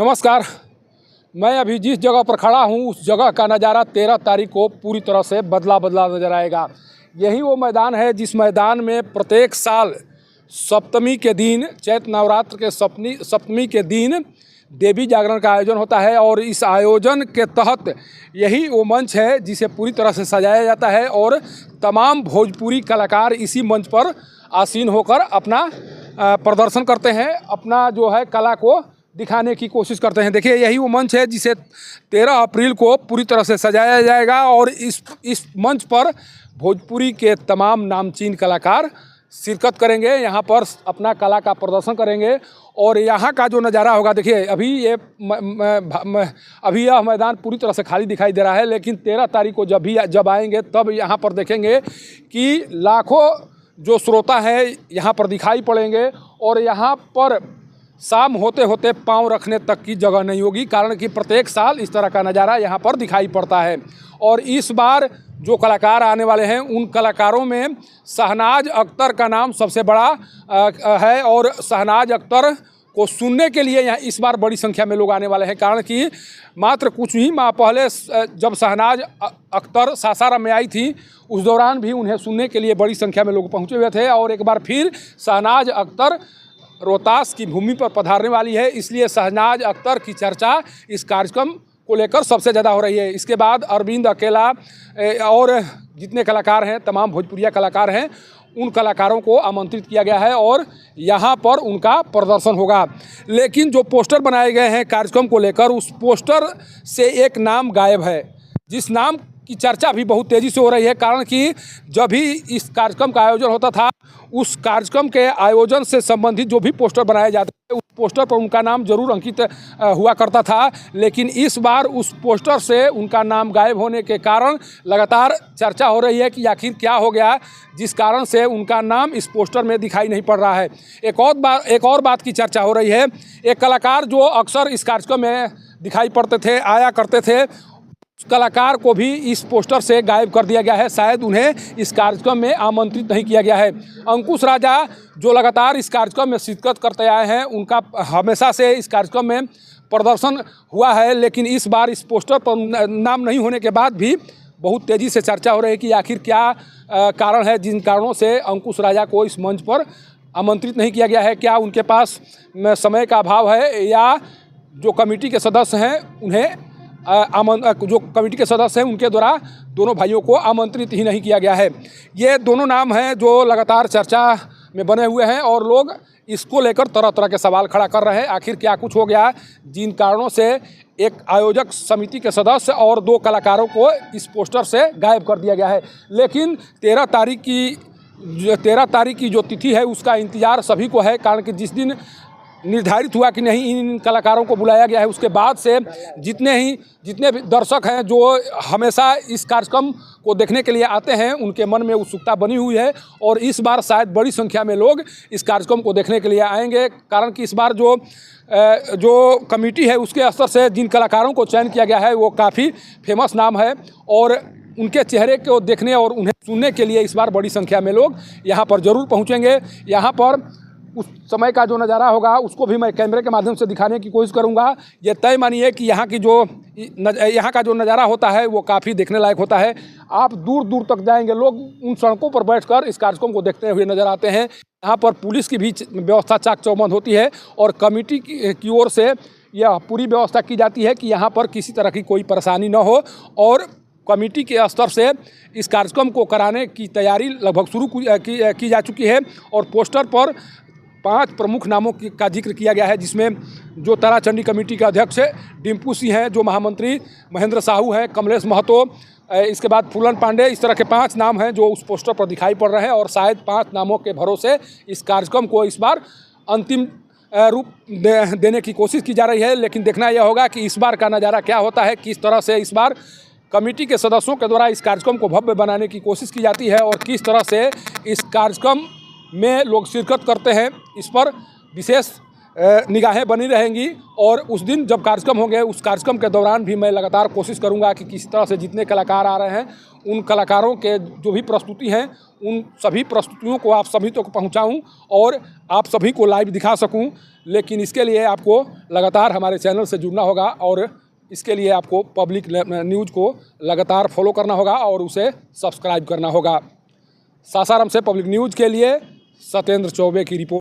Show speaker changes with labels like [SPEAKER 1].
[SPEAKER 1] नमस्कार। मैं अभी जिस जगह पर खड़ा हूँ उस जगह का नज़ारा 13 तारीख को पूरी तरह से बदला नज़र आएगा। यही वो मैदान है जिस मैदान में प्रत्येक साल सप्तमी के दिन, चैत्र नवरात्र के सप्तमी के दिन देवी जागरण का आयोजन होता है और इस आयोजन के तहत यही वो मंच है जिसे पूरी तरह से सजाया जाता है और तमाम भोजपुरी कलाकार इसी मंच पर आसीन होकर अपना प्रदर्शन करते हैं, अपना जो है कला को दिखाने की कोशिश करते हैं। देखिए यही वो मंच है जिसे 13 अप्रैल को पूरी तरह से सजाया जाएगा और इस मंच पर भोजपुरी के तमाम नामचीन कलाकार शिरकत करेंगे, यहाँ पर अपना कला का प्रदर्शन करेंगे। और यहाँ का जो नज़ारा होगा, देखिए अभी यह मैदान पूरी तरह से खाली दिखाई दे रहा है, लेकिन 13 तारीख को जब आएंगे तब यहाँ पर देखेंगे कि लाखों जो श्रोता हैं यहाँ पर दिखाई पड़ेंगे और यहाँ पर शाम होते होते पांव रखने तक की जगह नहीं होगी, कारण कि प्रत्येक साल इस तरह का नज़ारा यहाँ पर दिखाई पड़ता है। और इस बार जो कलाकार आने वाले हैं उन कलाकारों में शहनाज अख्तर का नाम सबसे बड़ा है और शहनाज अख्तर को सुनने के लिए यहाँ इस बार बड़ी संख्या में लोग आने वाले हैं, कारण कि मात्र कुछ ही माह पहले जब शहनाज अख्तर सासाराम में आई थी उस दौरान भी उन्हें सुनने के लिए बड़ी संख्या में लोग पहुँचे हुए थे और एक बार फिर शहनाज अख्तर रोहतास की भूमि पर पधारने वाली है, इसलिए शहनाज अख्तर की चर्चा इस कार्यक्रम को लेकर सबसे ज़्यादा हो रही है। इसके बाद अरविंद अकेला और जितने कलाकार हैं, तमाम भोजपुरिया कलाकार हैं, उन कलाकारों को आमंत्रित किया गया है और यहाँ पर उनका प्रदर्शन होगा। लेकिन जो पोस्टर बनाए गए हैं कार्यक्रम को लेकर, उस पोस्टर से एक नाम गायब है, जिस नाम की चर्चा भी बहुत तेज़ी से हो रही है, कारण कि जब भी इस कार्यक्रम का आयोजन होता था उस कार्यक्रम के आयोजन से संबंधित जो भी पोस्टर बनाए जाते थे उस पोस्टर पर उनका नाम जरूर अंकित हुआ करता था, लेकिन इस बार उस पोस्टर से उनका नाम गायब होने के कारण लगातार चर्चा हो रही है कि आखिर क्या हो गया जिस कारण से उनका नाम इस पोस्टर में दिखाई नहीं पड़ रहा है। एक और बात की चर्चा हो रही है। एक कलाकार जो अक्सर इस कार्यक्रम में दिखाई पड़ते थे, आया करते थे, कलाकार को भी इस पोस्टर से गायब कर दिया गया है, शायद उन्हें इस कार्यक्रम में आमंत्रित नहीं किया गया है। अंकुश राजा जो लगातार इस कार्यक्रम में शिरकत करते आए हैं, उनका हमेशा से इस कार्यक्रम में प्रदर्शन हुआ है, लेकिन इस बार इस पोस्टर पर नाम नहीं होने के बाद भी बहुत तेज़ी से चर्चा हो रही है कि आखिर क्या कारण है जिन कारणों से अंकुश राजा को इस मंच पर आमंत्रित नहीं किया गया है। क्या उनके पास समय का अभाव है या जो कमेटी के सदस्य हैं उन्हें जो कमेटी के सदस्य हैं उनके द्वारा दोनों भाइयों को आमंत्रित ही नहीं किया गया है। ये दोनों नाम हैं जो लगातार चर्चा में बने हुए हैं और लोग इसको लेकर तरह तरह के सवाल खड़ा कर रहे हैं। आखिर क्या कुछ हो गया जिन कारणों से एक आयोजक समिति के सदस्य और 2 कलाकारों को इस पोस्टर से गायब कर दिया गया है। लेकिन 13 तारीख की जो तिथि है उसका इंतज़ार सभी को है, कारण कि जिस दिन निर्धारित हुआ कि नहीं इन कलाकारों को बुलाया गया है उसके बाद से जितने भी दर्शक हैं जो हमेशा इस कार्यक्रम को देखने के लिए आते हैं उनके मन में उत्सुकता बनी हुई है और इस बार शायद बड़ी संख्या में लोग इस कार्यक्रम को देखने के लिए आएंगे, कारण कि इस बार जो कमेटी है उसके स्तर से जिन कलाकारों को चयन किया गया है वो काफ़ी फेमस नाम है और उनके चेहरे को देखने और उन्हें सुनने के लिए इस बार बड़ी संख्या में लोग यहाँ पर ज़रूर पहुँचेंगे। यहाँ पर उस समय का जो नज़ारा होगा उसको भी मैं कैमरे के माध्यम से दिखाने की कोशिश करूंगा। ये तय मानिए कि यहाँ का जो नज़ारा होता है वो काफ़ी देखने लायक होता है। आप दूर दूर तक जाएंगे, लोग उन सड़कों पर बैठकर इस कार्यक्रम को देखते हुए नज़र आते हैं। यहाँ पर पुलिस की भी व्यवस्था चाक चौबंद होती है और कमेटी की ओर से यह पूरी व्यवस्था की जाती है कि यहाँ पर किसी तरह की कोई परेशानी न हो और कमेटी के स्तर से इस कार्यक्रम को कराने की तैयारी लगभग शुरू की जा चुकी है और पोस्टर पर 5 प्रमुख नामों का जिक्र किया गया है, जिसमें जो ताराचंडी कमेटी के अध्यक्ष डिम्पू सिंह हैं, जो महामंत्री महेंद्र साहू हैं, कमलेश महतो, इसके बाद फूलन पांडे, इस तरह के 5 नाम हैं जो उस पोस्टर पर दिखाई पड़ रहे हैं और शायद 5 नामों के भरोसे इस कार्यक्रम को इस बार अंतिम रूप देने की कोशिश की जा रही है। लेकिन देखना यह होगा कि इस बार का नज़ारा क्या होता है, किस तरह से इस बार कमेटी के सदस्यों के द्वारा इस कार्यक्रम को भव्य बनाने की कोशिश की जाती है और किस तरह से इस कार्यक्रम में लोग शिरकत करते हैं। इस पर विशेष निगाहें बनी रहेंगी और उस दिन जब कार्यक्रम होंगे उस कार्यक्रम के दौरान भी मैं लगातार कोशिश करूंगा कि किसी तरह से जितने कलाकार आ रहे हैं उन कलाकारों के जो भी प्रस्तुति हैं उन सभी प्रस्तुतियों को आप सभी तक पहुंचाऊं और आप सभी को लाइव दिखा सकूं। लेकिन इसके लिए आपको लगातार हमारे चैनल से जुड़ना होगा और इसके लिए आपको पब्लिक न्यूज़ को लगातार फॉलो करना होगा और उसे सब्सक्राइब करना होगा। सासाराम से पब्लिक न्यूज़ के लिए सत्येंद्र चौबे की रिपोर्ट।